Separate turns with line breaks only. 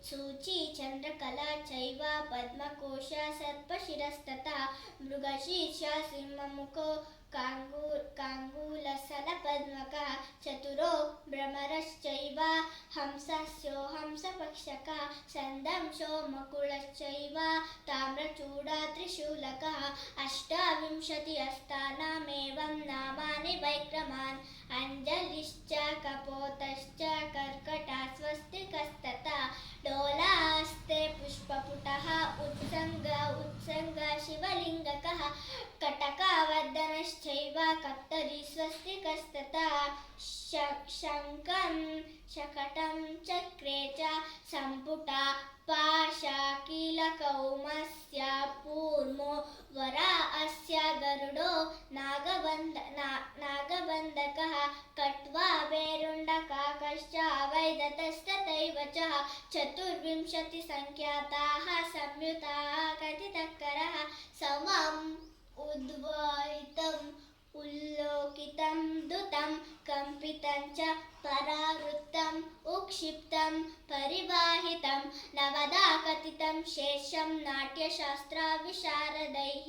सूची चंद्रकला चैव पद्मकोशा सर्पशिरस्तथा मृगशीर्षा सिंहमुखो काङ्गूलसलपद्मकः चतुरो भ्रमरश्चैव हंसस्यो हंसपक्षकः सन्दंशो मकुलश्चैव ताम्रचूडा त्रिशूलकः अष्टाविंशति हस्तानामेवं नामानि वैक्रमान् अञ्जलिश्च कपोतश्च कर्कटः स्वस्तिकस्तथा डोलास्ते पुष्पपुटः उत्सङ्ग शिवलिङ्गकः कटकावर्धनश्चैव कप्तरी स्वस्तिकस्तथा शङ्खं शकटं चक्रे च सम्पुटा पाशाकीलकौमस्य कूर्मो वरा अस्य गरुडो नागबन्धकः कट्वा वेरुण्डकाकश्च वैदतस्तथैव च चतुर्विंशतिसङ्ख्याताः संयुताः कथितकरः समम् उद्वोहितम् उल्लोकितं दुतं कंपितं च परावृत्तं उक्षिप्तं परिवाहितं नवदा कथितं शेषं नाट्यशास्त्रविशारदैः।